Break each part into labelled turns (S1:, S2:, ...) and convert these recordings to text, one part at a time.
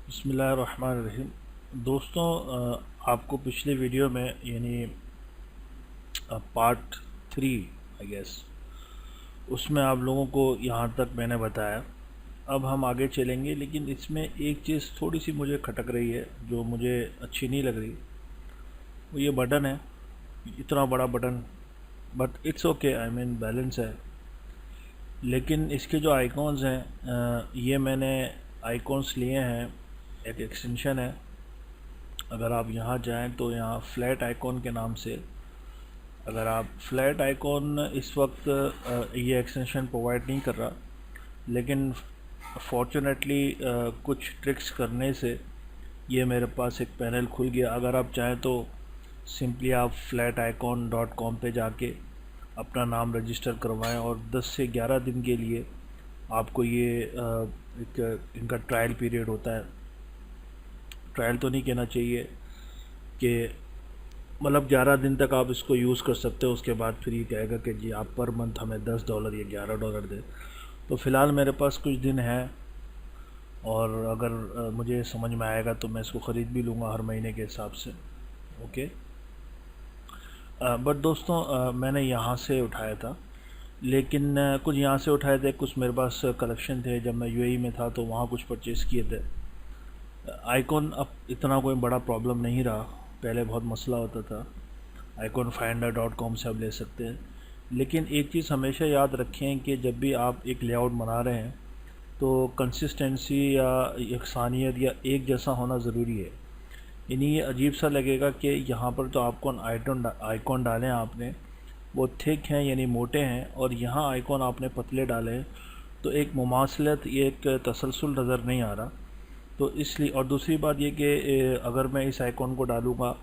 S1: बिस्मिल्लाहिर्रहमानिर्रहीम। दोस्तों, आपको पिछले वीडियो में यानी पार्ट 3 आई गेस उसमें आप लोगों को यहाँ तक मैंने बताया। अब हम आगे चलेंगे, लेकिन इसमें एक चीज़ थोड़ी सी मुझे खटक रही है जो मुझे अच्छी नहीं लग रही। वो ये बटन है, इतना बड़ा button, but it's okay, I mean balance है। लेकिन इसके जो आइकॉन्स हैं, ये मैंने आइकॉन्स लिए हैं, एक एक्सटेंशन है। अगर आप यहाँ जाएं तो यहाँ फ्लैट आइकॉन के नाम से, अगर आप फ्लैट आइकॉन इस वक्त ये एक्सटेंशन प्रोवाइड नहीं कर रहा, लेकिन फॉर्चुनेटली कुछ ट्रिक्स करने से ये मेरे पास एक पैनल खुल गया। अगर आप चाहें तो सिंपली आप flaticon.com पे जाके अपना नाम रजिस्टर करवाएं और 10 से 11 दिन के लिए आपको ये एक इनका ट्रायल पीरियड होता है। ट्रायल तो नहीं कहना चाहिए कि मतलब 11 दिन तक आप इसको यूज़ कर सकते हो। उसके बाद फिर ये कहेगा कि जी आप पर मंथ हमें $10 या $11 दें। तो फ़िलहाल मेरे पास कुछ दिन है, और अगर मुझे समझ में आएगा तो मैं इसको ख़रीद भी लूँगा हर महीने के हिसाब से। ओके, बट दोस्तों, मैंने यहाँ से उठाया था, लेकिन कुछ यहाँ से उठाए थे, कुछ मेरे पास कलेक्शन थे जब मैं यूएई में था, तो वहाँ कुछ परचेज़ किए थे। आइकॉन अब इतना कोई बड़ा प्रॉब्लम नहीं रहा, पहले बहुत मसला होता था। iconfinder.com से आप ले सकते हैं। लेकिन एक चीज़ हमेशा याद रखें कि जब भी आप एक लेआउट बना रहे हैं तो कंसिस्टेंसी या यकसानियत या एक जैसा होना ज़रूरी है। यानी ये अजीब सा लगेगा कि यहाँ पर तो आपको आइकॉन डालें आपने, वो थिक हैं यानी मोटे हैं, और यहाँ आइकॉन आपने पतले डाले हैं, तो एक मुमासलत, ये एक तसलसल नज़र नहीं आ रहा। तो इसलिए, और दूसरी बात ये कि अगर मैं इस आइकॉन को डालूँगा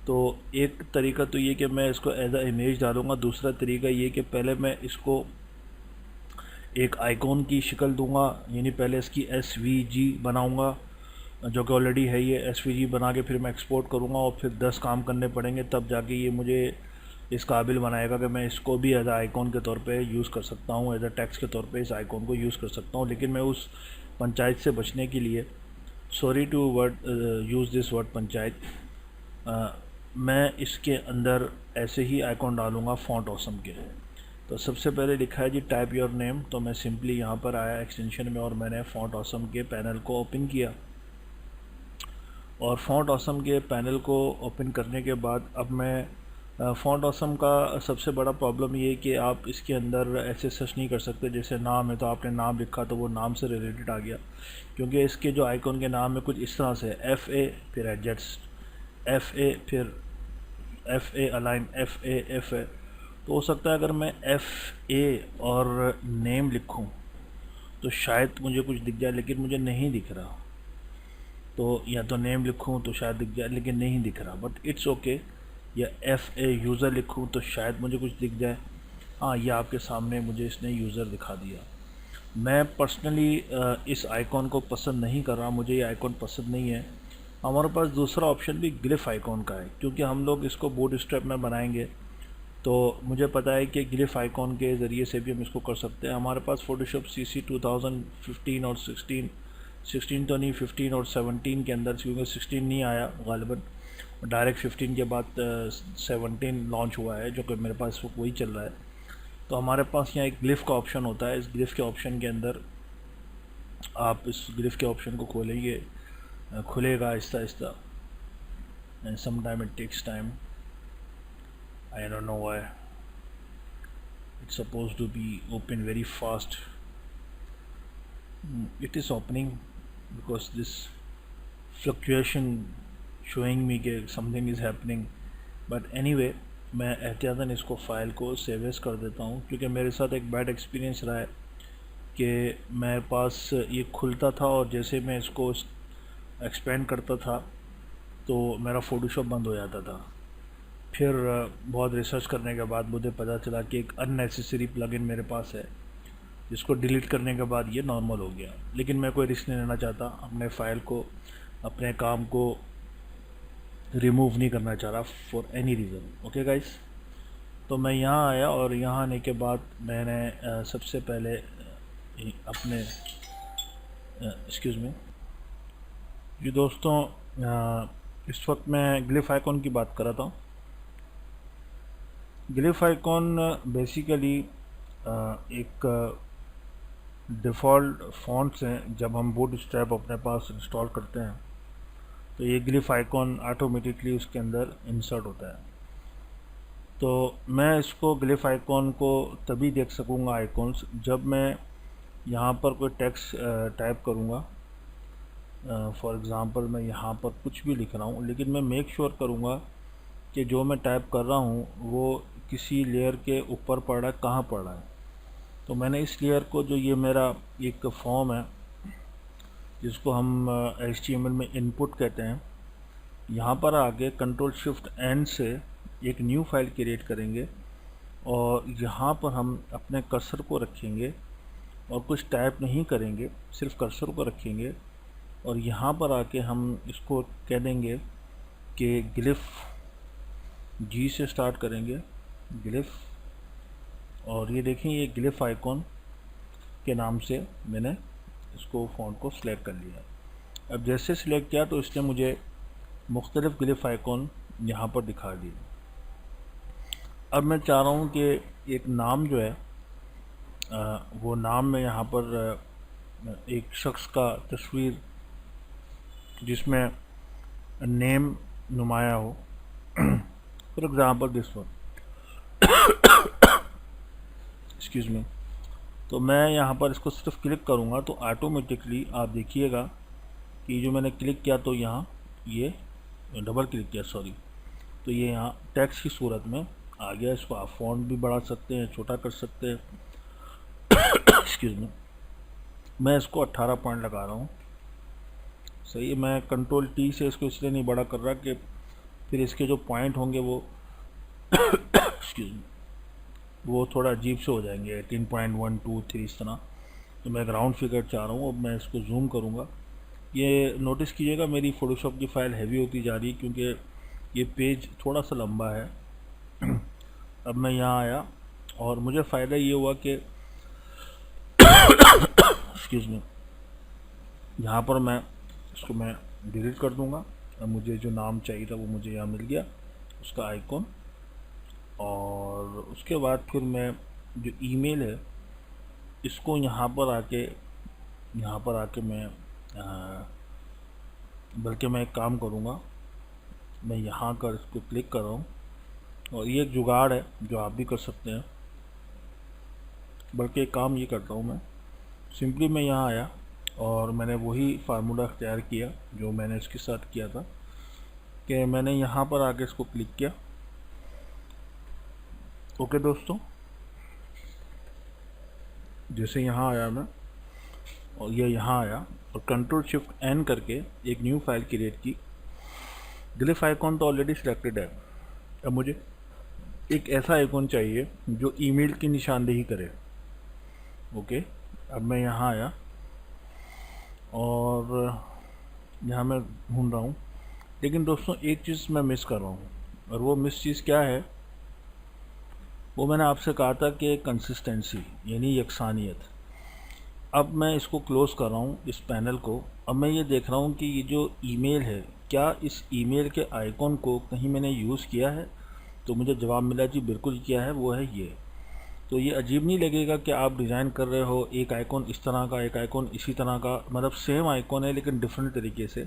S1: तो एक तरीका तो ये कि मैं इसको एज अ इमेज डालूँगा, दूसरा तरीका ये कि पहले मैं इसको एक आइकॉन की शक्ल दूंगा, यानी पहले इसकी SVG बनाऊंगा, जो कि ऑलरेडी है। ये SVG बना के फिर मैं एक्सपोर्ट करूंगा, और फिर 10 काम करने पड़ेंगे, तब जाके ये मुझे इस काबिल बनाएगा कि मैं इसको भी एज आइकॉन के तौर पे यूज़ कर सकता हूँ, एज अ टेक्स्ट के तौर पे इस आइकॉन को यूज़ कर सकता हूँ। लेकिन मैं उस पंचायत से बचने के लिए, sorry to use this word panchayat, मैं इसके अंदर ऐसे ही आइकॉन डालूँगा फ़ॉन्ट ऑसम के। तो सबसे पहले लिखा है जी टाइप योर नेम, तो मैं सिंपली यहाँ पर आया एक्सटेंशन में और मैंने फ़ॉन्ट ऑसम के पैनल को ओपन किया। और फ़ॉन्ट ऑसम के पैनल को ओपन करने के बाद अब मैं फ़ॉन्ट ऑसम का सबसे बड़ा प्रॉब्लम ये है कि आप इसके अंदर ऐसे सर्च नहीं कर सकते। जैसे नाम है तो आपने नाम लिखा तो वो नाम से रिलेटेड आ गया, क्योंकि इसके जो आइकॉन के नाम है कुछ इस तरह से FA फिर एडजस्ट, FA फिर FA अलाइन, FA। तो हो सकता है अगर मैं FA और नेम लिखूं तो शायद मुझे कुछ दिख जाए, लेकिन मुझे नहीं दिख रहा। तो या तो नेम लिखूं तो शायद दिख जाए, लेकिन नहीं दिख रहा, बट इट्स ओके। या FA यूज़र लिखूं तो शायद मुझे कुछ दिख जाए। हाँ, ये आपके सामने मुझे इसने यूज़र दिखा दिया। मैं पर्सनली इस आइकॉन को पसंद नहीं कर रहा, मुझे ये आइकॉन पसंद नहीं है। हमारे पास दूसरा ऑप्शन भी ग्लिफ आइकॉन का है, क्योंकि हम लोग इसको बूटस्ट्रैप में बनाएंगे, तो मुझे पता है कि ग्लिफ आइकॉन के ज़रिए से भी हम इसको कर सकते हैं। हमारे पास फ़ोटोशॉप CC 2015 और 16 तो नहीं, 15 और 17 के अंदर, क्योंकि 16 नहीं आया गालिबन, डायरेक्ट 15 के बाद 17 लॉन्च हुआ है, जो कि मेरे पास वही चल रहा है। तो हमारे पास यहाँ एक ग्लिफ का ऑप्शन होता है। इस ग्लिफ के ऑप्शन के अंदर आप इस ग्लिफ के ऑप्शन को खोलेंगे, खुलेगा आहिस्ता आहिस्ता, and some time it takes time, I don't know why. It's supposed to be open very fast. It is opening because this fluctuation showing me कि something is happening. But anyway, मैं एहतियातन इसको file को save as कर देता हूँ, क्योंकि मेरे साथ एक बैड एक्सपीरियंस रहा है कि मेरे पास ये खुलता था और जैसे मैं इसको एक्सपेंड करता था तो मेरा फ़ोटोशॉप बंद हो जाता था। फिर बहुत रिसर्च करने के बाद मुझे पता चला कि एक अननेसेसरी प्लगइन मेरे पास है, जिसको डिलीट करने के बाद ये नॉर्मल हो गया। लेकिन मैं कोई रिस्क नहीं लेना चाहता, अपने फ़ाइल को, अपने काम को रिमूव नहीं करना चाह रहा for any reason. Okay guys, तो मैं यहाँ आया और यहाँ आने के बाद मैंने सबसे पहले अपने एक्सक्यूज़ मी, जी दोस्तों, इस वक्त मैं ग्लिफ आइकॉन की बात कर रहा था। ग्लिफ आइकॉन बेसिकली एक डिफ़ॉल्ट फ़ॉन्ट्स हैं। जब हम बूटस्ट्रैप अपने पास इंस्टॉल करते हैं तो ये ग्लिफ आइकॉन ऑटोमेटिकली उसके अंदर इंसर्ट होता है। तो मैं इसको ग्लिफ आइकॉन को तभी देख सकूँगा आइकॉन्स जब मैं यहाँ पर कोई टेक्स्ट टाइप करूँगा। फॉर एग्ज़ाम्पल मैं यहाँ पर कुछ भी लिख रहा हूँ, लेकिन मैं मेक श्योर करूँगा कि जो मैं टाइप कर रहा हूँ वो किसी लेयर के ऊपर पड़ रहा है, कहाँ पड़ रहा है। तो मैंने इस लेयर को, जो ये मेरा एक फॉर्म है जिसको हम HTML में इनपुट कहते हैं, यहाँ पर आके कंट्रोल शिफ्ट एन से एक न्यू फाइल क्रिएट करेंगे और यहाँ पर हम अपने कर्सर को रखेंगे और कुछ टाइप नहीं करेंगे, सिर्फ कर्सर को रखेंगे और यहाँ पर आके हम इसको कह देंगे कि ग्लिफ जी से स्टार्ट करेंगे, ग्लिफ। और ये देखें, ये ग्लिफ आइकॉन के नाम से मैंने इसको फ़ॉन्ट को सिलेक्ट कर लिया। अब जैसे सिलेक्ट किया तो इसने मुझे मुख्तलिफ़ ग्लिफ आइकॉन यहाँ पर दिखा दिए। अब मैं चाह रहा हूँ कि एक नाम जो है वो नाम में यहाँ पर एक शख्स का तस्वीर जिसमें नेम नुमाया हो, for example this one, excuse me. तो मैं यहाँ पर इसको सिर्फ क्लिक करूँगा तो ऑटोमेटिकली आप देखिएगा कि जो मैंने क्लिक किया तो यहाँ ये डबल क्लिक किया, सॉरी, तो ये यहाँ टेक्स्ट की सूरत में आ गया। इसको आप फ़ॉन्ट भी बढ़ा सकते हैं, छोटा कर सकते हैं। एक्सक्यूज़ मी, मैं इसको 18 पॉइंट लगा रहा हूँ। सही है। मैं कंट्रोल टी से इसको इसलिए नहीं बड़ा कर रहा कि फिर इसके जो पॉइंट होंगे वो एक्सक्यूज़ मी, वो थोड़ा अजीब से हो जाएंगे, 18.123 इस तरह। तो मैं एक राउंड फिगर चाह रहा हूँ। अब मैं इसको जूम करूँगा। ये नोटिस कीजिएगा मेरी फ़ोटोशॉप की फ़ाइल हैवी होती जा रही है क्योंकि ये पेज थोड़ा सा लंबा है। अब मैं यहाँ आया और मुझे फ़ायदा ये हुआ कि एक्सक्यूज़ मी, यहाँ पर मैं इसको मैं डिलीट कर दूँगा। अब मुझे जो नाम चाहिए था वो मुझे यहाँ मिल गया, उसका आइकॉन। और उसके बाद फिर मैं जो ईमेल है इसको यहाँ पर आके मैं बल्कि मैं एक काम करूँगा, मैं यहाँ कर इसको क्लिक कर रहा हूँ और ये एक जुगाड़ है जो आप भी कर सकते हैं। बल्कि एक काम ये करता हूँ, मैं सिंपली मैं यहाँ आया और मैंने वही फार्मूला अख्तियार किया जो मैंने इसके साथ किया था कि मैंने यहाँ पर आके इसको क्लिक किया। ओके दोस्तों, जैसे यहाँ आया मैं और ये यहाँ आया और कंट्रोल शिफ्ट एन करके एक न्यू फाइल क्रिएट की। ग्लिफ आइकॉन तो ऑलरेडी सिलेक्टेड है। अब मुझे एक ऐसा आइकॉन चाहिए जो ईमेल की निशानदेही करे। ओके, अब मैं यहाँ आया और यहाँ मैं ढूंढ रहा हूँ, लेकिन दोस्तों एक चीज़ मैं मिस कर रहा हूँ। और वो मिस चीज़ क्या है, वो मैंने आपसे कहा था कि कंसिस्टेंसी यानी यकसानियत। अब मैं इसको क्लोज़ कर रहा हूँ इस पैनल को। अब मैं ये देख रहा हूँ कि ये जो ईमेल है, क्या इस ईमेल के आइकॉन को कहीं मैंने यूज़ किया है। तो मुझे जवाब मिला जी बिल्कुल किया है, वो है ये। तो ये अजीब नहीं लगेगा कि आप डिज़ाइन कर रहे हो, एक आइकॉन इस तरह का, एक आइकॉन इसी तरह का, मतलब सेम आइकॉन है लेकिन डिफरेंट तरीके से।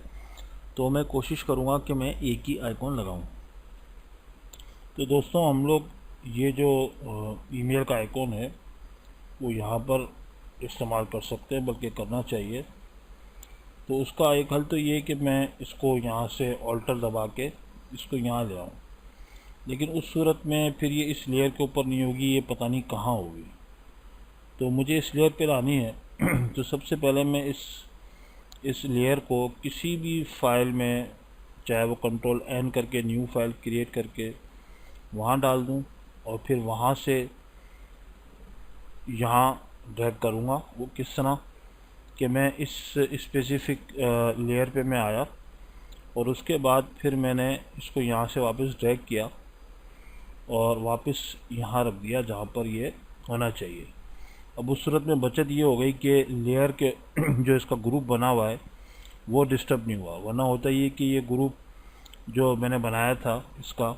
S1: तो मैं कोशिश करूँगा कि मैं एक ही आइकॉन लगाऊँ। तो दोस्तों, हम लोग ये जो ईमेल का आइकॉन है वो यहाँ पर इस्तेमाल कर सकते हैं, बल्कि करना चाहिए। तो उसका एक हल तो ये कि मैं इसको यहाँ से ऑल्टर दबा के इसको यहाँ ले आऊँ, लेकिन उस सूरत में फिर ये इस लेयर के ऊपर नहीं होगी, ये पता नहीं कहाँ होगी। तो मुझे इस लेयर पर आनी है। तो सबसे पहले मैं इस लेयर को किसी भी फाइल में, चाहे वो कंट्रोल एन करके न्यू फाइल क्रिएट करके वहाँ डाल दूँ और फिर वहाँ से यहाँ ड्रैग करूँगा। वो किस तरह कि मैं इस स्पेसिफिक लेयर पे मैं आया और उसके बाद फिर मैंने इसको यहाँ से वापस ड्रैग किया और वापस यहाँ रख दिया जहाँ पर ये होना चाहिए। अब उस सूरत में बचत ये हो गई कि लेयर के जो इसका ग्रुप बना हुआ है वो डिस्टर्ब नहीं हुआ। वरना होता ये कि ये ग्रुप जो मैंने बनाया था इसका,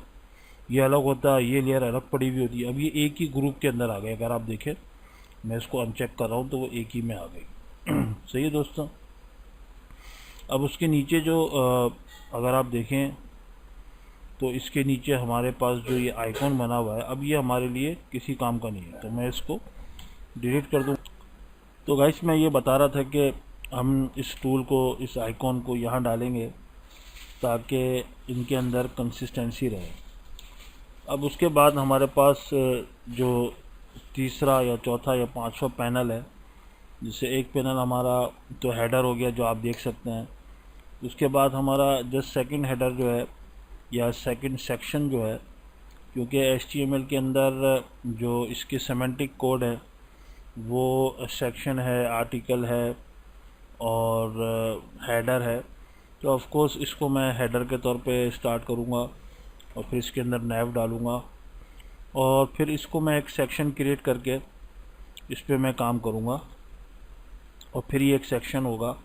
S1: ये अलग होता, ये लेयर अलग पड़ी हुई होती। अब ये एक ही ग्रुप के अंदर आ गए। अगर आप देखें, मैं इसको अनचेक कर रहा हूँ तो वो एक ही में आ गई। सही है दोस्तों। अब उसके नीचे जो अगर आप देखें तो इसके नीचे हमारे पास जो ये आइकॉन बना हुआ है, अब ये हमारे लिए किसी काम का नहीं है, तो मैं इसको डिलीट कर दूँ। तो गाइस मैं ये बता रहा था कि हम इस टूल को, इस आइकॉन को यहाँ डालेंगे ताकि इनके अंदर कंसिस्टेंसी रहे। अब उसके बाद हमारे पास जो तीसरा या चौथा या पांचवा पैनल है, जिससे एक पैनल हमारा तो हेडर हो गया जो आप देख सकते हैं। उसके बाद हमारा जस्ट सेकंड हेडर जो है या सेकंड सेक्शन जो है, क्योंकि HTML के अंदर जो इसकी सेमेंटिक कोड है वो सेक्शन है, आर्टिकल है और हेडर है। तो ऑफ कोर्स इसको मैं हेडर के तौर पे स्टार्ट करूँगा और फिर इसके अंदर नैव डालूँगा और फिर इसको मैं एक सेक्शन क्रिएट करके इस पर मैं काम करूँगा और फिर ये एक सेक्शन होगा।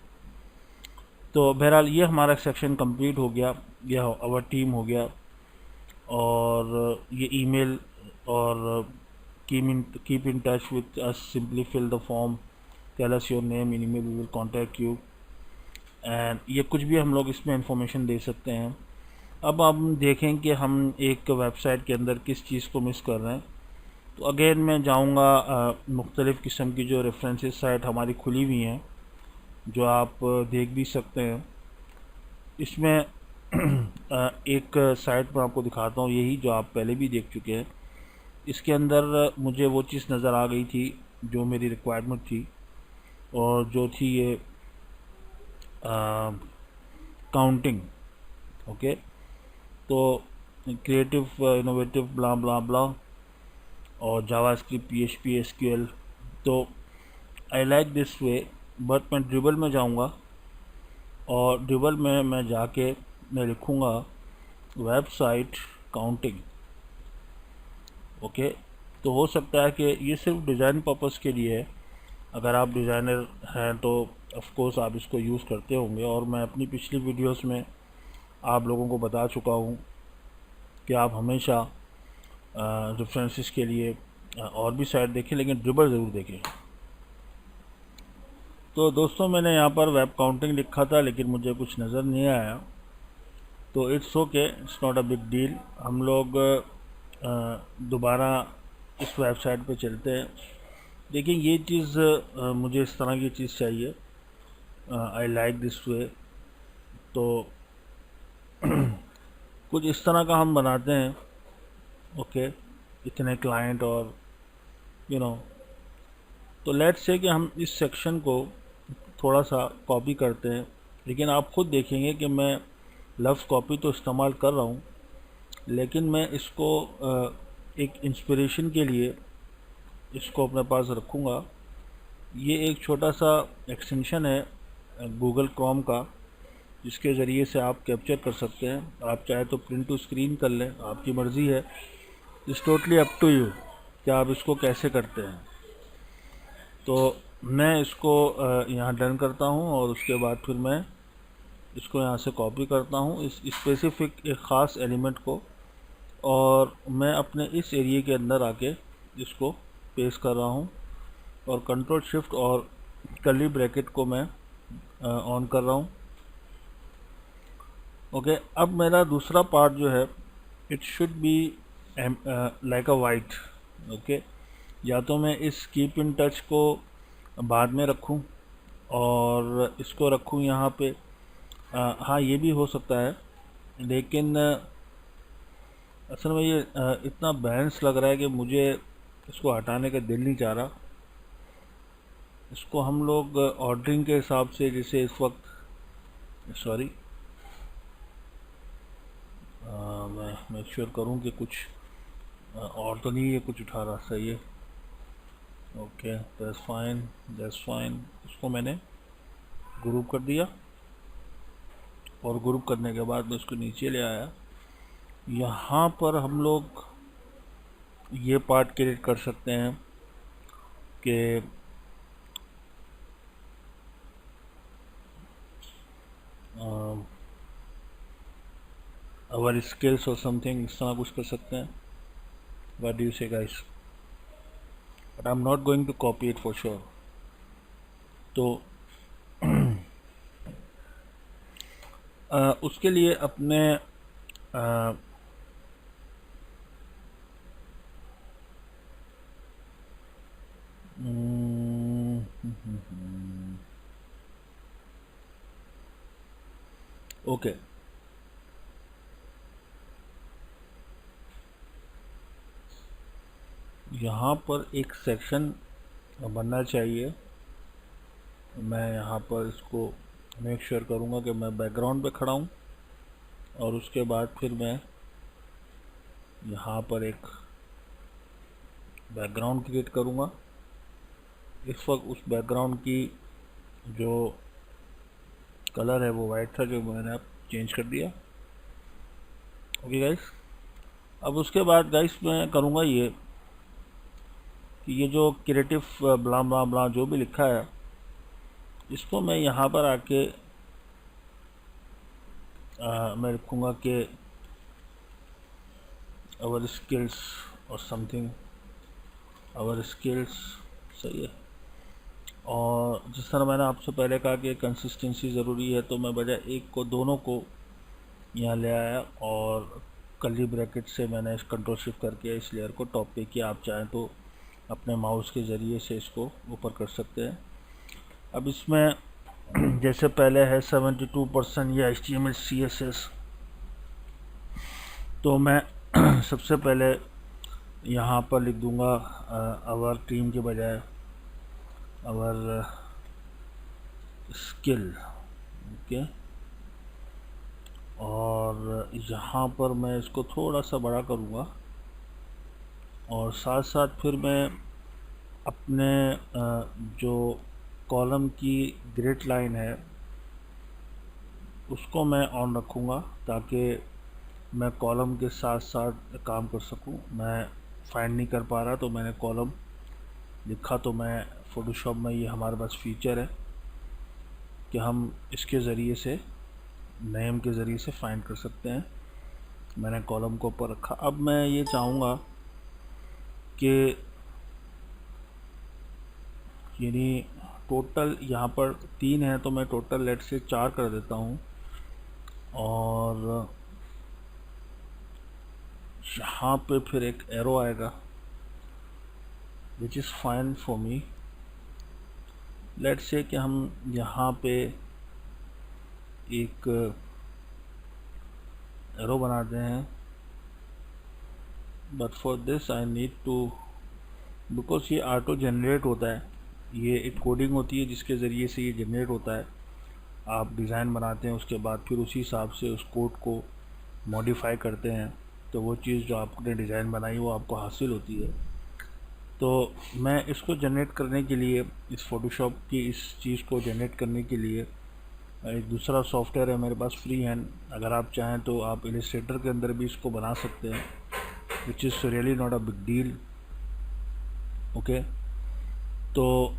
S1: तो बहरहाल ये हमारा सेक्शन कंप्लीट हो गया, यह आवर टीम हो गया। और ये ईमेल और keep in touch with us, simply fill the form, tell us your name, in email we will contact you, and ये कुछ भी हम लोग इसमें इंफॉर्मेशन दे सकते हैं। अब हम देखें कि हम एक वेबसाइट के अंदर किस चीज़ को मिस कर रहे हैं। तो अगेन मैं जाऊंगा मुख्तलिफ़ किस्म की जो रेफरेंसेस साइट हमारी खुली हुई हैं, जो आप देख भी सकते हैं। इसमें एक साइट मैं आपको दिखाता हूँ, यही जो आप पहले भी देख चुके हैं। इसके अंदर मुझे वो चीज़ नज़र आ गई थी जो मेरी रिक्वायरमेंट थी, और जो थी ये काउंटिंग। ओके, तो क्रिएटिव, इनोवेटिव, ब्ला ब्ला ब्ला, और जावास्क्रिप्ट, PHP, SQL। तो I like this way, but मैं ड्रिबल में जाऊंगा और ड्रिबल में मैं जाके मैं लिखूंगा वेबसाइट काउंटिंग। ओके, तो हो सकता है कि ये सिर्फ डिज़ाइन पर्पस के लिए है। अगर आप डिज़ाइनर हैं तो ऑफ कोर्स आप इसको यूज़ करते होंगे, और मैं अपनी पिछली वीडियोस में आप लोगों को बता चुका हूँ कि आप हमेशा रेफरेंसेस के लिए और भी साइट देखें, लेकिन ड्रिबल ज़रूर देखें। तो दोस्तों मैंने यहाँ पर वेब काउंटिंग लिखा था, लेकिन मुझे कुछ नज़र नहीं आया। तो it's okay, it's not a big deal. हम लोग दोबारा इस वेबसाइट पे चलते हैं। देखिए ये चीज़ मुझे इस तरह की चीज़ चाहिए, आई लाइक दिस वे। तो कुछ इस तरह का हम बनाते हैं। ओके, इतने क्लाइंट और तो लेट्स से कि हम इस सेक्शन को थोड़ा सा कॉपी करते हैं, लेकिन आप खुद देखेंगे कि मैं लफ्ज़ कॉपी तो इस्तेमाल कर रहा हूँ, लेकिन मैं इसको एक इंस्पिरेशन के लिए इसको अपने पास रखूँगा। ये एक छोटा सा एक्सटेंशन है गूगल क्रोम का, जिसके ज़रिए से आप कैप्चर कर सकते हैं। आप चाहे तो प्रिंट टू स्क्रीन कर लें, आपकी मर्ज़ी है, it's totally up to you कि आप इसको कैसे करते हैं। तो मैं इसको यहाँ डन करता हूँ और उसके बाद फिर मैं इसको यहाँ से कॉपी करता हूँ, इस स्पेसिफ़िक एक ख़ास एलिमेंट को, और मैं अपने इस एरिया के अंदर आके इसको पेस्ट कर रहा हूँ, और कंट्रोल शिफ्ट और कर्ली ब्रैकेट को मैं ऑन कर रहा हूँ। ओके, अब मेरा दूसरा पार्ट जो है, it should be like a white. Okay, या तो मैं इस कीप इन टच को बाद में रखूं और इसको रखूं यहाँ पे, हाँ ये भी हो सकता है, लेकिन असल में ये इतना बैलेंस लग रहा है कि मुझे इसको हटाने का दिल नहीं चाह रहा। इसको हम लोग ऑर्डरिंग के हिसाब से, जैसे इस वक्त, सॉरी, मैं मेक श्योर करूँ कि कुछ और तो नहीं है कुछ उठा रहा। सही है, okay, that's fine, that's fine. इसको मैंने ग्रुप कर दिया, और ग्रुप करने के बाद मैं इसको नीचे ले आया। यहाँ पर हम लोग ये पार्ट क्रिएट कर सकते हैं कि our skills or something, इस तरह कुछ कर सकते हैं. What do you say guys? But I'm not going to copy it for sure. तो उसके लिए अपने ओके यहाँ पर एक सेक्शन बनना चाहिए. मैं यहाँ पर इसको मेक श्योर करूँगा कि मैं बैकग्राउंड पे खड़ा हूँ और उसके बाद फिर मैं यहाँ पर एक बैकग्राउंड क्रिएट करूँगा. इस वक्त उस बैकग्राउंड की जो कलर है वो वाइट था, जो मैंने अब चेंज कर दिया. ओके गाइस, अब उसके बाद गाइस मैं करूँगा ये कि ये जो क्रिएटिव ब्ला ब्ला ब्ला जो भी लिखा है इसको मैं यहाँ पर आके मैं लिखूँगा कि आवर स्किल्स और समथिंग, आवर स्किल्स. सही है. और जिस तरह मैंने आपसे पहले कहा कि कंसिस्टेंसी ज़रूरी है, तो मैं बजाय एक को दोनों को यहाँ ले आया और कर्ली ब्रैकेट से मैंने इस कंट्रोल शिफ्ट करके इस लेयर को टॉप पे किया. आप चाहें तो अपने माउस के ज़रिए से इसको ऊपर कर सकते हैं. अब इसमें जैसे पहले है 72% या HTML CSS, तो मैं सबसे पहले यहाँ पर लिख दूँगा आवर टीम के बजाय आवर स्किल. ओके, और यहाँ पर मैं इसको थोड़ा सा बड़ा करूँगा और साथ साथ फिर मैं अपने जो कॉलम की ग्रिड लाइन है उसको मैं ऑन रखूँगा ताकि मैं कॉलम के साथ साथ काम कर सकूँ. मैं फाइंड नहीं कर पा रहा तो मैंने कॉलम लिखा, तो मैं फ़ोटोशॉप में ये हमारे पास फीचर है कि हम इसके ज़रिए से नेम के ज़रिए से फाइंड कर सकते हैं. मैंने कॉलम को ऊपर रखा. अब मैं ये चाहूँगा कि यानी टोटल यहाँ पर 3 है तो मैं टोटल लेट से 4 कर देता हूँ. और यहाँ पे फिर एक एरो आएगा which is fine for me. Let say कि हम यहाँ पे एक एरो बनाते हैं. But for this I need to, because ये ऑटो जनरेट होता है, ये एक कोडिंग होती है जिसके ज़रिए से ये जनरेट होता है. आप डिज़ाइन बनाते हैं, उसके बाद फिर उसी हिसाब से उस कोड को मॉडिफाई करते हैं, तो वो चीज़ जो आपने डिज़ाइन बनाई वो आपको हासिल होती है. तो मैं इसको जनरेट करने के लिए, इस फ़ोटोशॉप की इस चीज़ को जनरेट करने के लिए एक दूसरा सॉफ्टवेयर है मेरे पास फ्री हैंड. अगर आप चाहें तो आप इलस्ट्रेटर के अंदर भी इसको बना सकते हैं, which is really not a big deal. Okay, तो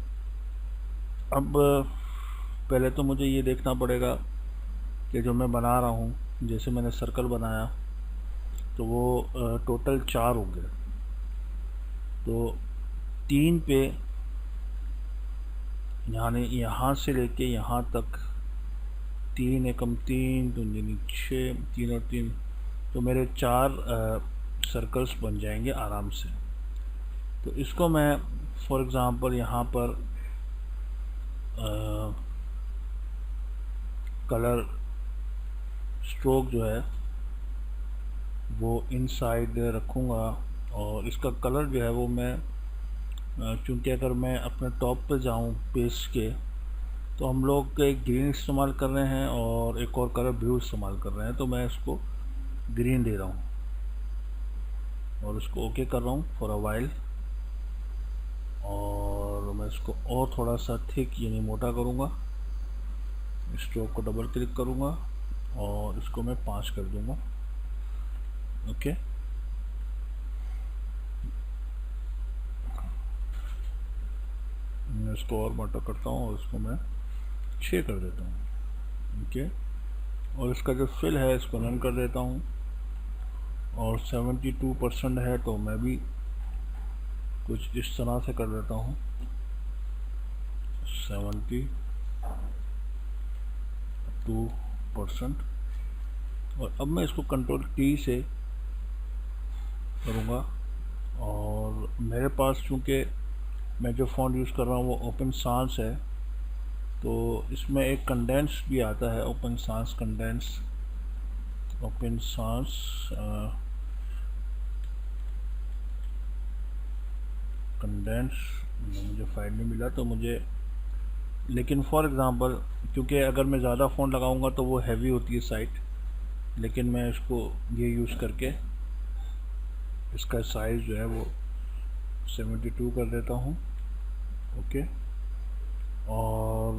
S1: अब पहले तो मुझे ये देखना पड़ेगा कि जो मैं बना रहा हूँ, जैसे मैंने सर्कल बनाया तो वो टोटल 4 हो गए. तो 3 पे यानी यहाँ से लेके यहाँ तक 3 एकम 3 तो यानी 6, 3 और 3, तो मेरे 4 सर्कल्स बन जाएंगे आराम से. तो इसको मैं फॉर एग्ज़ाम्पल यहाँ पर कलर स्ट्रोक जो है वो इनसाइड रखूँगा और इसका कलर जो है वो मैं चूँकि अगर मैं अपने टॉप पे जाऊँ पेज के, तो हम लोग एक ग्रीन इस्तेमाल कर रहे हैं और एक और कलर ब्लू इस्तेमाल कर रहे हैं, तो मैं इसको ग्रीन दे रहा हूँ और इसको ओके कर रहा हूँ फॉर अ वाइल. और मैं इसको और थोड़ा सा थिक यानी मोटा करूँगा. स्ट्रोक को डबल क्लिक करूँगा और इसको मैं 5 कर दूँगा. ओके, मैं इसको और मोटा करता हूँ और इसको मैं 6 कर देता हूँ. ओके, और इसका जो फिल है इसको रन कर देता हूँ. और 72% है, तो मैं भी कुछ इस तरह से कर देता हूँ 72%। और अब मैं इसको कंट्रोल T से करूँगा। और मेरे पास चूँकि मैं जो फ़ॉन्ट यूज़ कर रहा हूँ वो ओपन सांस है, तो इसमें एक कंडेंस भी आता है, ओपन सांस कंडेंस, ओपन सांस कंडेंस मुझे फाइल नहीं मिला तो मुझे, लेकिन फॉर एग्ज़ाम्पल क्योंकि अगर मैं ज़्यादा फ़ॉन्ट लगाऊंगा तो वो हैवी होती है साइट, लेकिन मैं इसको ये यूज़ करके इसका साइज़ जो है वो 72 कर देता हूँ। ओके, और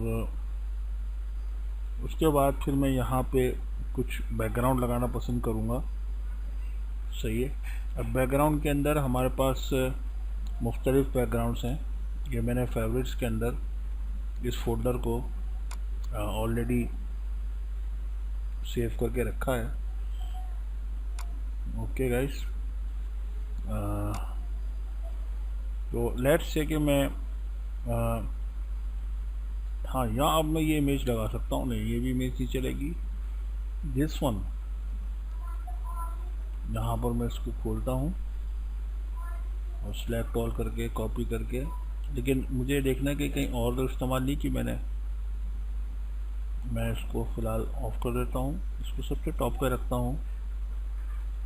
S1: उसके बाद फिर मैं यहाँ पे कुछ बैकग्राउंड लगाना पसंद करूँगा। सही है। अब बैकग्राउंड के अंदर हमारे पास मुख्तलिफ़ बैकग्राउंड्स हैं। ये मैंने फेवरेट्स के अंदर इस फोल्डर को ऑलरेडी सेव करके रखा है। ओके गाइस, तो लेट्स से कि मैं हाँ, यहाँ अब मैं ये इमेज लगा सकता हूँ। नहीं, ये भी इमेज नहीं चलेगी। दिस वन, यहाँ पर मैं इसको खोलता हूँ और सिलेक्ट ऑल करके कॉपी करके, लेकिन मुझे देखना है कि कहीं और तो इस्तेमाल नहीं की मैंने। मैं इसको फ़िलहाल ऑफ़ कर देता हूँ, इसको सबसे टॉप पे रखता हूँ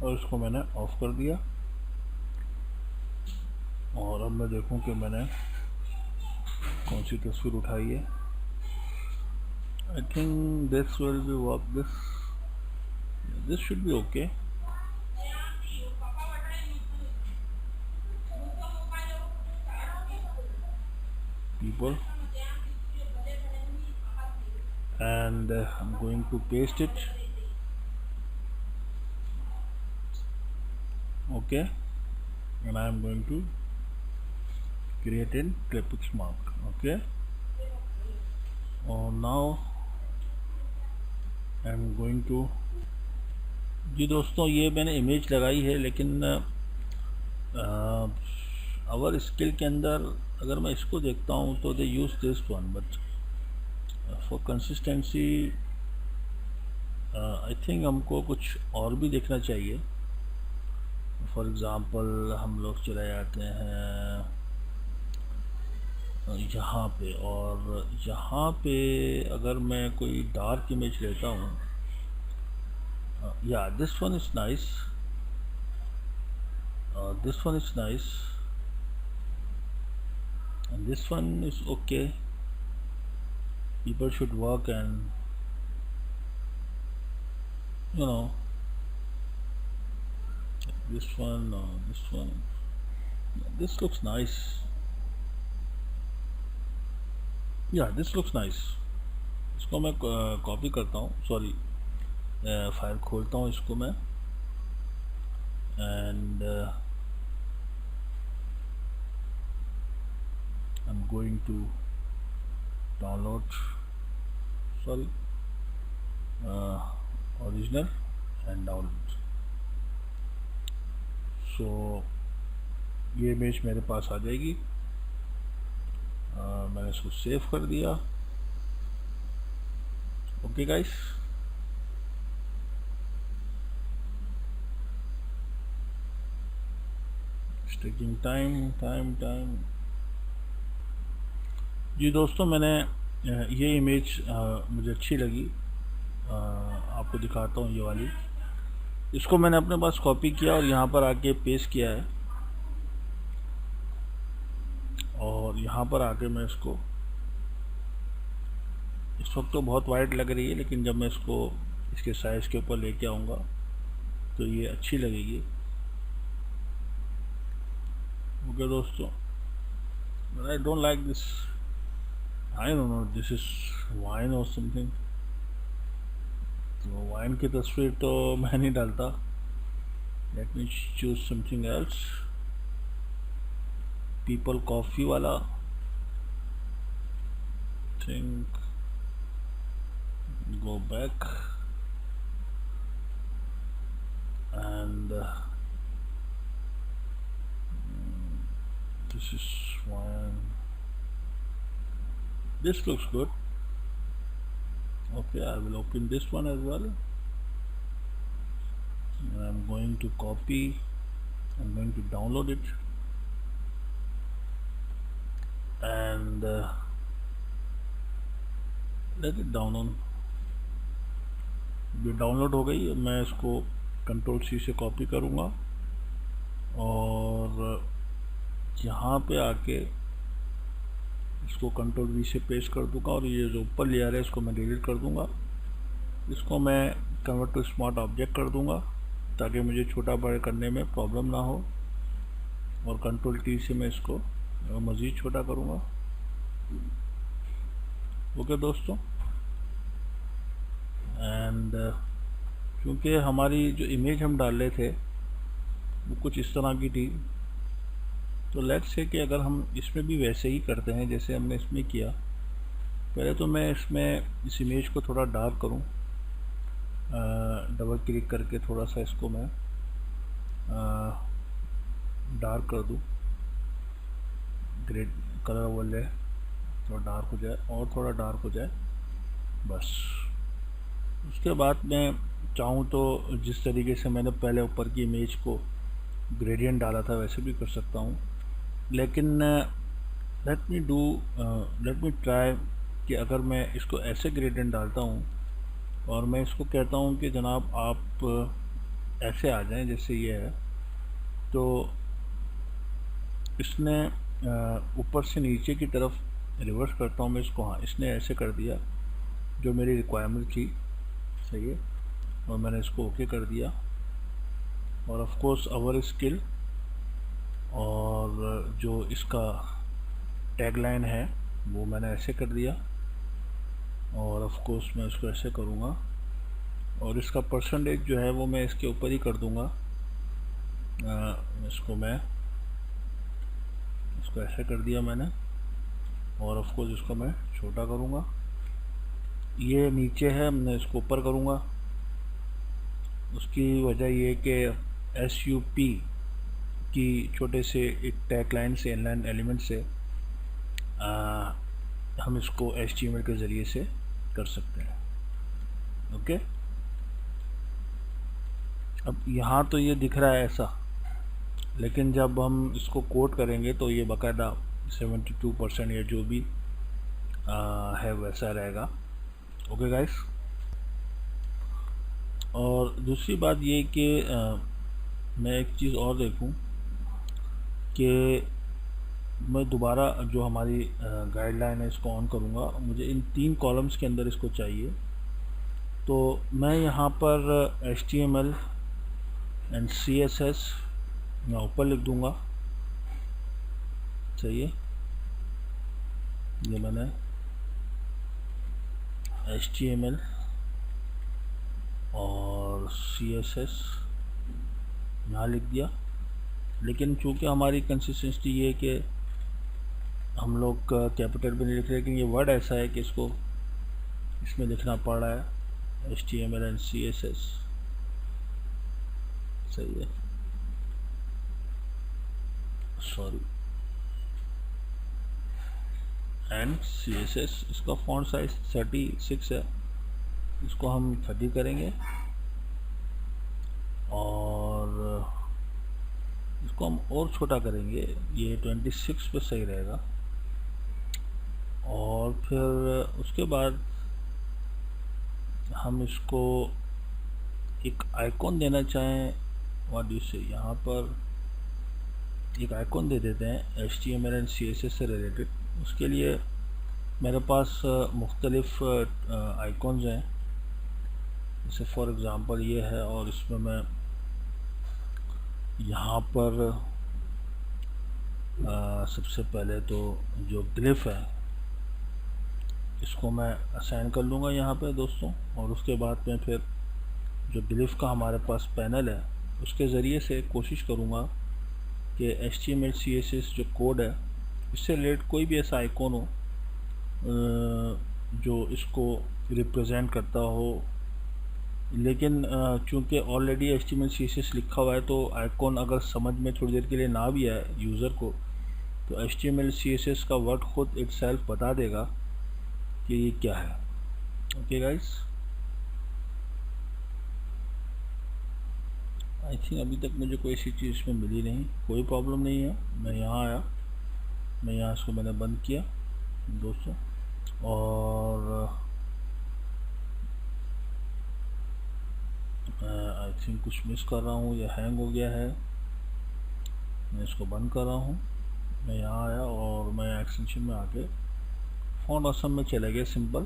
S1: और इसको मैंने ऑफ़ कर दिया। और अब मैं देखूँ कि मैंने कौन सी तस्वीर उठाई है। I think this will be work, this should be okay. People, and I'm going to paste it. Okay, and I'm going to create a graphics mark. Okay, now I'm going to, जी दोस्तों, ये मैंने image लगाई है, लेकिन our skill के अंदर अगर मैं इसको देखता हूँ तो they use this one, but for consistency I think हमको कुछ और भी देखना चाहिए। फॉर एग्ज़ाम्पल हम लोग चले जाते हैं यहाँ पे, और यहाँ पे अगर मैं कोई डार्क इमेज लेता हूँ, या this one is nice, this one is nice, and this one is okay. People should work, and you know, this one, this looks nice. Yeah, this looks nice. इसको मैं कॉपी करता हूँ, sorry, file खोलता हूँ इसको मैं, and I'm going to download, sorry, original and download. So ये image मेरे पास आ जाएगी। मैंने इसको सेव कर दिया। Okay guys, taking time. जी दोस्तों, मैंने ये इमेज मुझे अच्छी लगी, आपको दिखाता हूँ। ये वाली, इसको मैंने अपने पास कॉपी किया और यहाँ पर आके पेस्ट किया है, और यहाँ पर आके मैं इसको, इस वक्त तो बहुत वाइट लग रही है, लेकिन जब मैं इसको इसके साइज़ के ऊपर लेके आऊँगा तो ये अच्छी लगेगी। ओके दोस्तों, but I don't like this. I don't know, this is wine or something. तो वाइन की तस्वीर तो मैं नहीं डालता। Let me choose something else. People coffee वाला, think, go back, and this is fine. This looks good. Okay, I will open this one as well, and I'm going to copy. I'm going to download it, and let it download. ये download हो गई। मैं इसको control C से copy करूँगा और यहाँ पे आके इसको कंट्रोल V से पेस्ट कर दूँगा, और ये जो ऊपर लेयर है इसको मैं डिलीट कर दूँगा। इसको मैं कन्वर्ट टू स्मार्ट ऑब्जेक्ट कर दूँगा ताकि मुझे छोटा बड़ा करने में प्रॉब्लम ना हो, और कंट्रोल T से मैं इसको मज़ीद छोटा करूँगा। ओके दोस्तों, एंड क्योंकि हमारी जो इमेज हम डाल रहे थे वो कुछ इस तरह की थी, तो लेट्स से कि अगर हम इसमें भी वैसे ही करते हैं जैसे हमने इसमें किया। पहले तो मैं इसमें इस इमेज को थोड़ा डार्क करूं, डबल क्लिक करके थोड़ा सा इसको मैं डार्क कर दूं, ग्रे कलर वाले थोड़ा डार्क हो जाए और थोड़ा डार्क हो जाए बस। उसके बाद मैं चाहूँ तो जिस तरीके से मैंने पहले ऊपर की इमेज को ग्रेडियंट डाला था वैसे भी कर सकता हूँ, लेकिन लेट मी ट्राई कि अगर मैं इसको ऐसे ग्रेडियंट डालता हूँ और मैं इसको कहता हूँ कि जनाब आप ऐसे आ जाएं जैसे ये है, तो इसने ऊपर से नीचे की तरफ रिवर्स करता हूँ मैं इसको। हाँ, इसने ऐसे कर दिया जो मेरी रिक्वायरमेंट थी, सही है, और मैंने इसको ओके कर दिया। और ऑफ कोर्स आवर स्किल, और जो इसका टैगलाइन है वो मैंने ऐसे कर दिया, और ऑफ कोर्स मैं इसको ऐसे करूँगा, और इसका परसेंटेज जो है वो मैं इसके ऊपर ही कर दूँगा। इसको ऐसे कर दिया मैंने, और ऑफ कोर्स इसको मैं छोटा करूँगा। ये नीचे है, मैं इसको ऊपर करूँगा। उसकी वजह ये कि SUP की छोटे से एक टैग लाइन से, इनलाइन एलिमेंट से हम इसको HTML के ज़रिए से कर सकते हैं। ओके, अब यहाँ तो ये दिख रहा है ऐसा, लेकिन जब हम इसको कोड करेंगे तो ये बाकायदा 72% या जो भी है वैसा रहेगा। ओके गाइस, और दूसरी बात ये कि मैं एक चीज़ और देखूं कि मैं दोबारा जो हमारी गाइडलाइन है इसको ऑन करूंगा। मुझे इन 3 कॉलम्स के अंदर इसको चाहिए, तो मैं यहाँ पर HTML एंड CSS मैं ऊपर लिख दूंगा, सही है। ये मैंने HTML और CSS यहाँ लिख दिया, लेकिन चूँकि हमारी कंसिस्टेंसी ये है कि हम लोग कैपिटल में नहीं लिख रहे, लेकिन ये वर्ड ऐसा है कि इसको इसमें लिखना पड़ रहा है HTML एंड CSS, सही है, सॉरी, एंड CSS। इसका फॉन्ट साइज 36 है, इसको हम 30 करेंगे, और इसको हम और छोटा करेंगे, ये 26 पे सही रहेगा। और फिर उसके बाद हम इसको एक आइकॉन देना चाहें, व्हाट डू यू से, यहाँ पर एक आइकॉन दे देते हैं HTML एंड CSS से रिलेटेड। उसके लिए मेरे पास मुख्तलिफ आइकॉन्स हैं, जैसे फॉर एग्ज़ाम्पल ये है, और इसमें मैं यहाँ पर सबसे पहले तो जो ग्लिफ है इसको मैं असाइन कर लूँगा यहाँ पे दोस्तों, और उसके बाद में फिर जो ग्लिफ का हमारे पास पैनल है उसके ज़रिए से कोशिश करूँगा कि HTML CSS जो कोड है इससे रिलेटेड कोई भी ऐसा आइकॉन हो जो इसको रिप्रेजेंट करता हो। लेकिन चूँकि ऑलरेडी HTML CSS लिखा हुआ है, तो आइकॉन अगर समझ में थोड़ी देर के लिए ना भी आए यूज़र को, तो HTML CSS का वर्ड खुद इटसेल्फ बता देगा कि ये क्या है। ओके गाइस, आई थिंक अभी तक मुझे कोई ऐसी चीज़ में मिली नहीं, कोई प्रॉब्लम नहीं है। मैं यहाँ आया, मैं यहाँ इसको मैंने बंद किया दोस्तों, और आई थिंक कुछ मिस कर रहा हूँ या हैंग हो गया है। मैं इसको बंद कर रहा हूँ, मैं यहाँ आया और मैं एक्सटेंशन में आके फ़ॉन्ट ऑसम में चला गया सिंपल।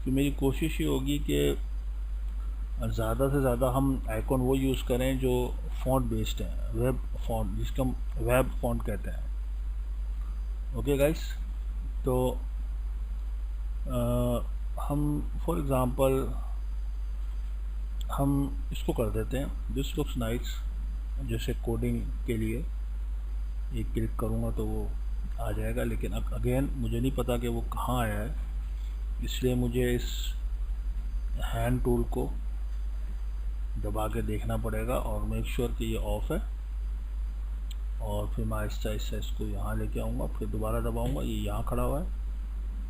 S1: कि मेरी कोशिश ये होगी कि ज़्यादा से ज़्यादा हम आइकॉन वो यूज़ करें जो फ़ॉन्ट बेस्ड है, वेब फ़ॉन्ट, जिसको हम वेब फ़ॉन्ट कहते हैं। ओके गाइस, तो हम फॉर एग्ज़ाम्पल हम इसको कर देते हैं दिस लुक्स नाइस। जैसे कोडिंग के लिए ये क्लिक करूँगा तो वो आ जाएगा, लेकिन अगेन मुझे नहीं पता कि वो कहाँ आया है, इसलिए मुझे इस हैंड टूल को दबा के देखना पड़ेगा और मेक श्योर कि ये ऑफ है। और फिर मैं आहिस्ता आहिस्ता इसको यहाँ लेके आऊँगा, फिर दोबारा दबाऊँगा, ये यहाँ खड़ा हुआ है,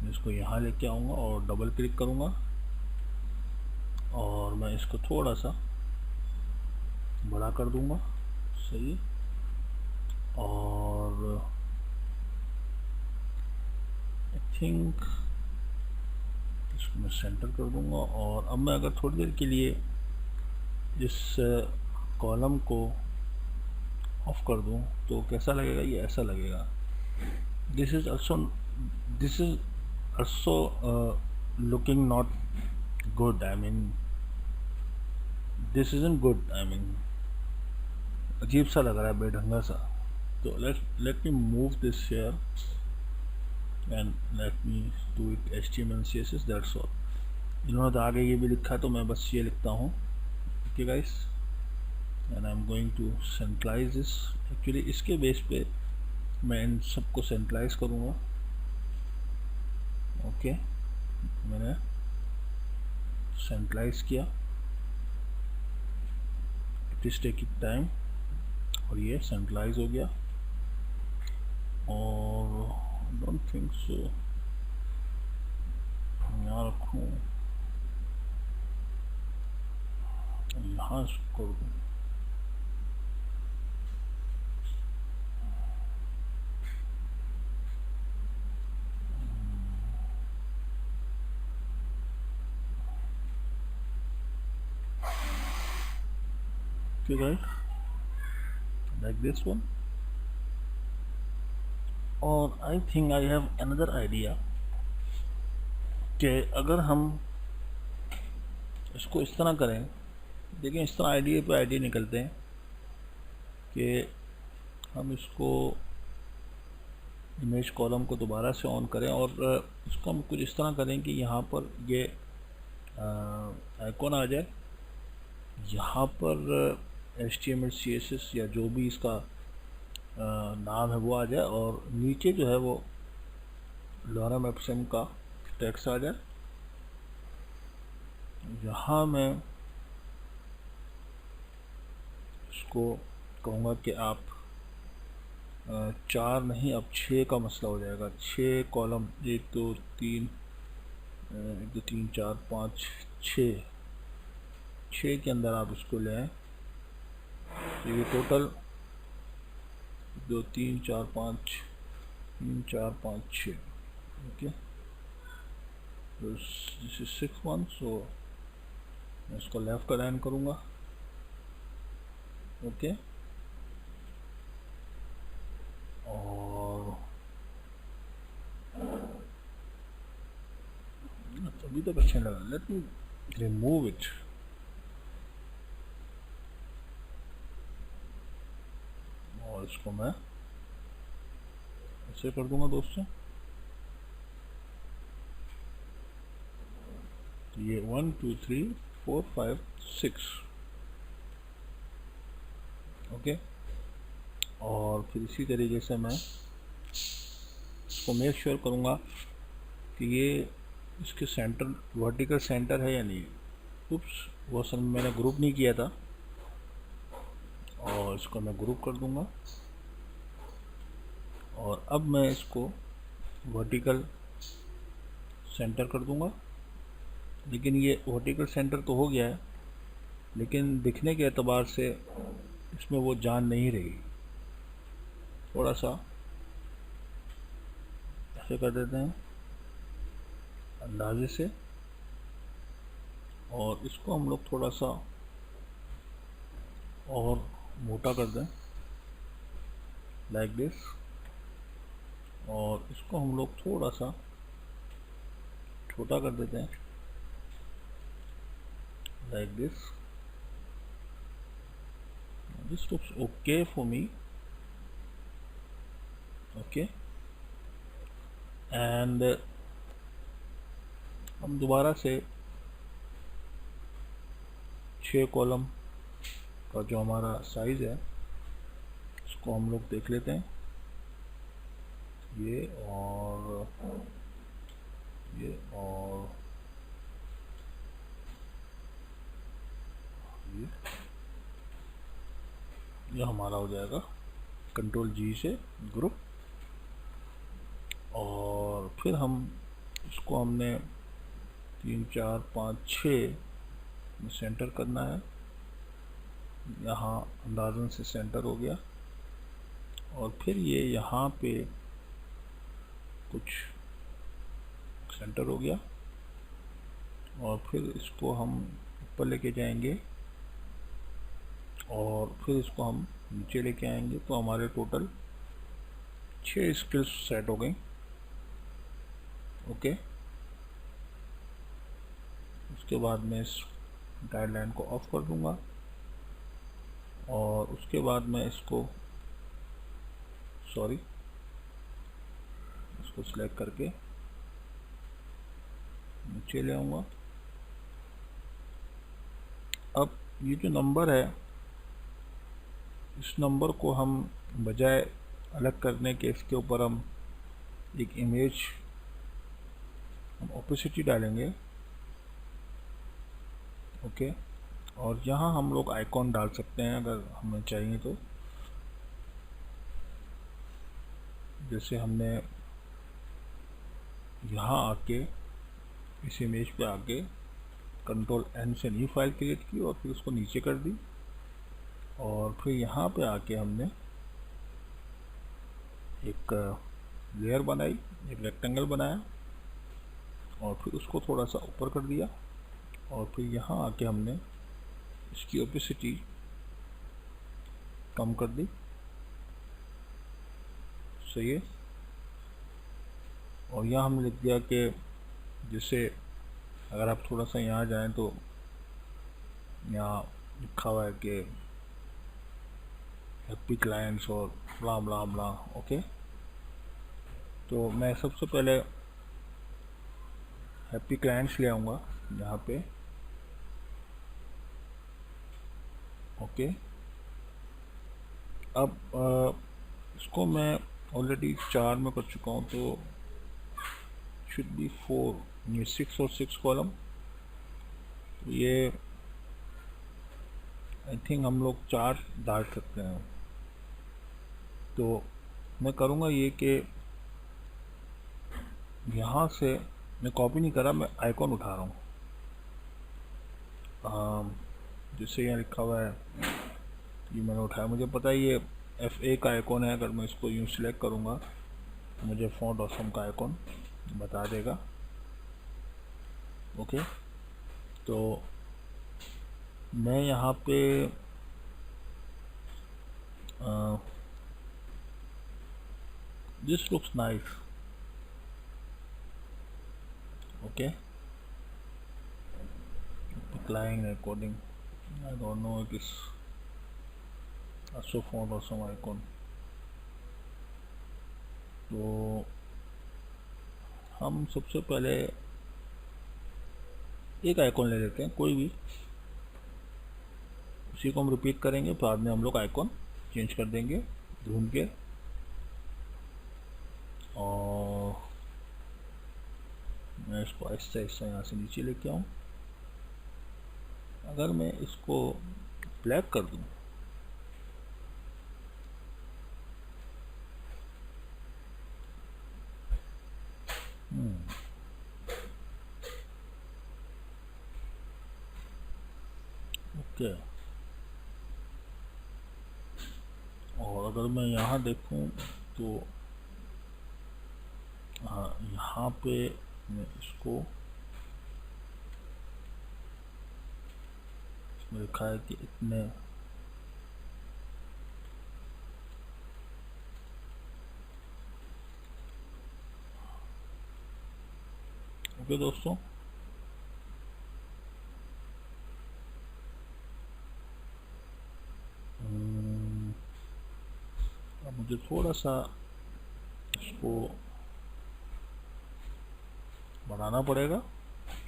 S1: मैं इसको यहाँ लेके आऊँगा और डबल क्लिक करूँगा और मैं इसको थोड़ा सा बड़ा कर दूँगा, सही। और आई थिंक इसको मैं सेंटर कर दूँगा। और अब मैं अगर थोड़ी देर के लिए इस कॉलम को ऑफ कर दूँ तो कैसा लगेगा, ये ऐसा लगेगा। This is also looking not good, I mean this isn't good, I mean अजीब सा लग रहा है, बेढंगा सा। तो let me move this here and let me do it HTML CSS, that's all। इन्होंने तो आगे ये भी लिखा है तो मैं बस ये लिखता हूँ। Okay guys, and I am going to centralise this. Actually इसके बेस पे मैं इन सबको सेंट्रलाइज करूँगा। ओके, मैंने सेंट्रलाइज किया, इट इज़ टेकिंग टाइम, और ये सेंट्रलाइज हो गया। और डोंट थिंक सो यहाँ रखूँ, यहाँ कर दूँ। Okay guys, like this one। और I think I have another idea कि अगर हम इसको इस तरह करें, देखिए इस तरह आइडिया पे आइडिया निकलते हैं कि हम इसको इमेज कॉलम को दोबारा से ऑन करें और इसको हम कुछ इस तरह करें कि यहाँ पर ये आइकॉन आ जाए, यहाँ पर HTML CSS या जो भी इसका नाम है वो आ जाए, और नीचे जो है वो लॉरम एप्सन का टेक्स्ट आ जाए। यहाँ मैं इसको कहूँगा कि आप 4 नहीं, अब 6 का मसला हो जाएगा। 6 कॉलम, 1 2 3 4 5 6 के अंदर आप इसको ले आए। तो ये टोटल 2 3 4 5 3 4 5 6। ओके, दिस इज 6 1, सो मैं इसको लेफ्ट अलाइन करूँगा। ओके, और अभी तक अच्छा लगा। Let me remove it. और इसको मैं ऐसे कर दूंगा दोस्तों। तो ये 1 2 3 4 5 6। ओके, और फिर इसी तरीके से मैं इसको मेक श्योर करूँगा कि ये इसके सेंटर, वर्टिकल सेंटर है या नहीं। उप्स, वो असल में मैंने ग्रुप नहीं किया था, और इसको मैं ग्रुप कर दूँगा। और अब मैं इसको वर्टिकल सेंटर कर दूंगा। लेकिन ये वर्टिकल सेंटर तो हो गया है, लेकिन दिखने के एतबार से इसमें वो जान नहीं रही। थोड़ा सा ऐसे कर देते हैं अंदाजे से, और इसको हम लोग थोड़ा सा और मोटा कर दें लाइक दिस, और इसको हम लोग थोड़ा सा छोटा कर देते हैं like this. This looks okay for me. Okay, and हम दोबारा से 6 कॉलम का जो हमारा साइज़ है इसको हम लोग देख लेते हैं। ये और ये और ये हमारा हो जाएगा कंट्रोल जी से ग्रुप। और फिर हम इसको हमने 3 4 5 6 में सेंटर करना है। यहाँ अंदाज़न से सेंटर हो गया, और फिर ये यहाँ पे कुछ सेंटर हो गया, और फिर इसको हम ऊपर लेके जाएंगे और फिर इसको हम नीचे लेके आएंगे, तो हमारे टोटल 6 स्किल्स सेट हो गई। ओके, उसके बाद मैं इस गाइडलाइन को ऑफ कर दूंगा, और उसके बाद मैं इसको सिलेक्ट करके नीचे ले आऊँगा। अब ये जो नंबर है, इस नंबर को हम बजाय अलग करने के इसके ऊपर हम एक इमेज, हम ओपेसिटी डालेंगे। ओके, और यहाँ हम लोग आइकॉन डाल सकते हैं अगर हमें चाहिए तो। जैसे हमने यहाँ आके इस इमेज पे आके कंट्रोल N से न्यू फाइल क्रिएट की और फिर उसको नीचे कर दी, और फिर यहाँ पे आके हमने एक लेयर बनाई, एक रेक्टेंगल बनाया, और फिर उसको थोड़ा सा ऊपर कर दिया, और फिर यहाँ आके हमने इसकी ओपेसिटी कम कर दी। सही है। और यहाँ हमने लिख दिया कि जैसे अगर आप थोड़ा सा यहाँ जाएं तो यहाँ लिखा हुआ है कि हैप्पी क्लाइंट्स और ब्ला ब्ला ब्ला। ओके, तो मैं सबसे पहले हैप्पी क्लाइंट्स ले आऊँगा यहाँ पे। ओके, अब इसको मैं ऑलरेडी 4 में कर चुका हूँ, तो शुड बी 4, ये 6 और 6 कॉलम। तो ये आई थिंक हम लोग 4 डाल सकते हैं। तो मैं करूँगा ये कि यहाँ से मैं कॉपी नहीं कर रहा, मैं आइकॉन उठा रहा हूँ। जैसे यहाँ लिखा हुआ है ये मैंने उठाया, मुझे पता है ये FA का आइकॉन है। अगर मैं इसको यूँ सिलेक्ट करूँगा तो मुझे फॉन्ट ऑसम का आइकॉन बता देगा। ओके, तो मैं यहाँ पे this looks nice. Okay, applying recording, I don't know, it is also font or some icon। तो हम सबसे पहले एक आइकॉन ले लेते हैं कोई भी, उसी को हम रिपीट करेंगे, बाद में हम लोग आइकॉन चेंज कर देंगे ढूंढ के। और मैं इसको ऐसा यहाँ से नीचे लेके आऊँ। अगर मैं इसको ब्लैक कर दूँ ओके, और अगर मैं यहाँ देखूँ तो हाँ, यहाँ पे मैं इसको, इसमें लिखा है कि इतने, ओके दोस्तों, अब मुझे थोड़ा सा इसको बढ़ाना पड़ेगा,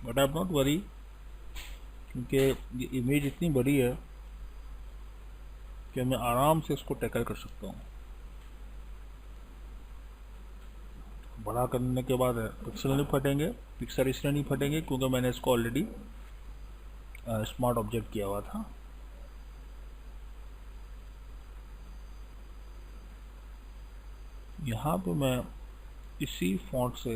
S1: but I am not worry, क्योंकि ये इमेज इतनी बड़ी है कि मैं आराम से इसको टैकल कर सकता हूँ। बड़ा करने के बाद पिक्सल नहीं फटेंगे, पिक्सल इसलिए नहीं फटेंगे क्योंकि मैंने इसको ऑलरेडी स्मार्ट ऑब्जेक्ट किया हुआ था। यहाँ पे मैं इसी फॉन्ट से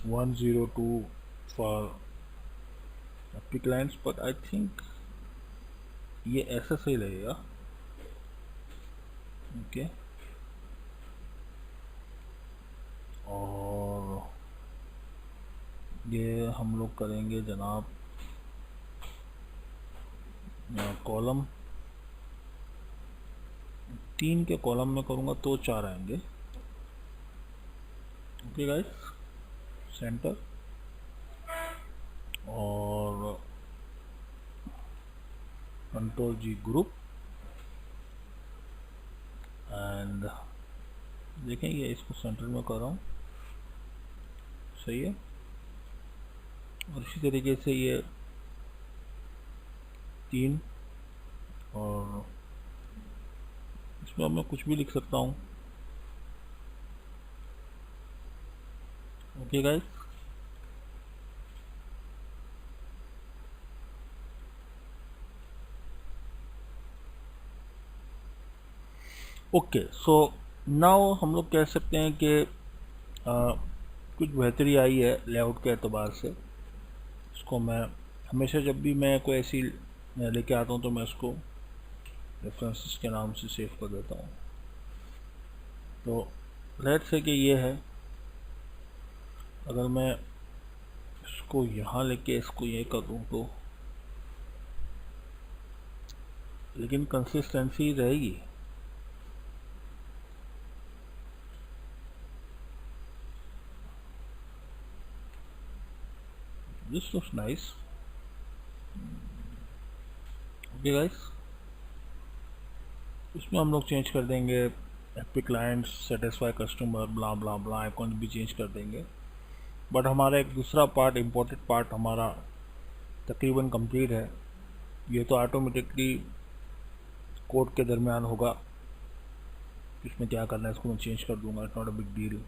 S1: 102 for pick lines, but I think ये ऐसा सही लगेगा। ओके, और ये हम लोग करेंगे जनाब कॉलम, 3 के कॉलम में करूँगा तो 4 आएंगे। ओके गाइस, सेंटर, और कंट्रोल जी ग्रुप, एंड देखें ये इसको सेंटर में कर रहा हूँ, सही है। और इसी तरीके से ये 3, और इसमें मैं कुछ भी लिख सकता हूँ। Okay guys, okay, so now हम लोग कह सकते हैं कि कुछ बेहतरी आई है लेआउट के एतबार से। इसको मैं हमेशा जब भी मैं कोई ऐसी लेके आता हूँ तो मैं इसको रेफरेंसेस के नाम से सेव कर देता हूँ। तो लेट्स से कि ये है, अगर मैं इसको यहाँ लेके इसको ये कर दूँ तो, लेकिन कंसिस्टेंसी रहेगी। This looks nice. Okay guys, इसमें हम लोग चेंज कर देंगे हैप्पी क्लाइंट्स, सेटिस्फाई कस्टमर, ब्ला ब्ला ब्ला, आइकॉन भी चेंज कर देंगे। बट हमारा एक दूसरा पार्ट, इम्पोर्टेंट पार्ट हमारा तकरीबन कंप्लीट है। ये तो ऑटोमेटिकली कोड के दरमियान होगा, इसमें क्या करना है इसको मैं चेंज कर दूंगा, it's not a big deal.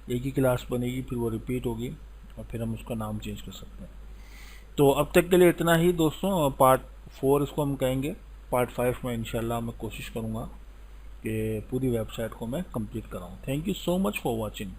S1: एक ही क्लास बनेगी, फिर वो रिपीट होगी और फिर हम उसका नाम चेंज कर सकते हैं। तो अब तक के लिए इतना ही दोस्तों, पार्ट 4 इसको हम कहेंगे। पार्ट 5 में इंशाल्लाह मैं कोशिश करूँगा कि पूरी वेबसाइट को मैं कंप्लीट कराऊँ। Thank you so much for watching.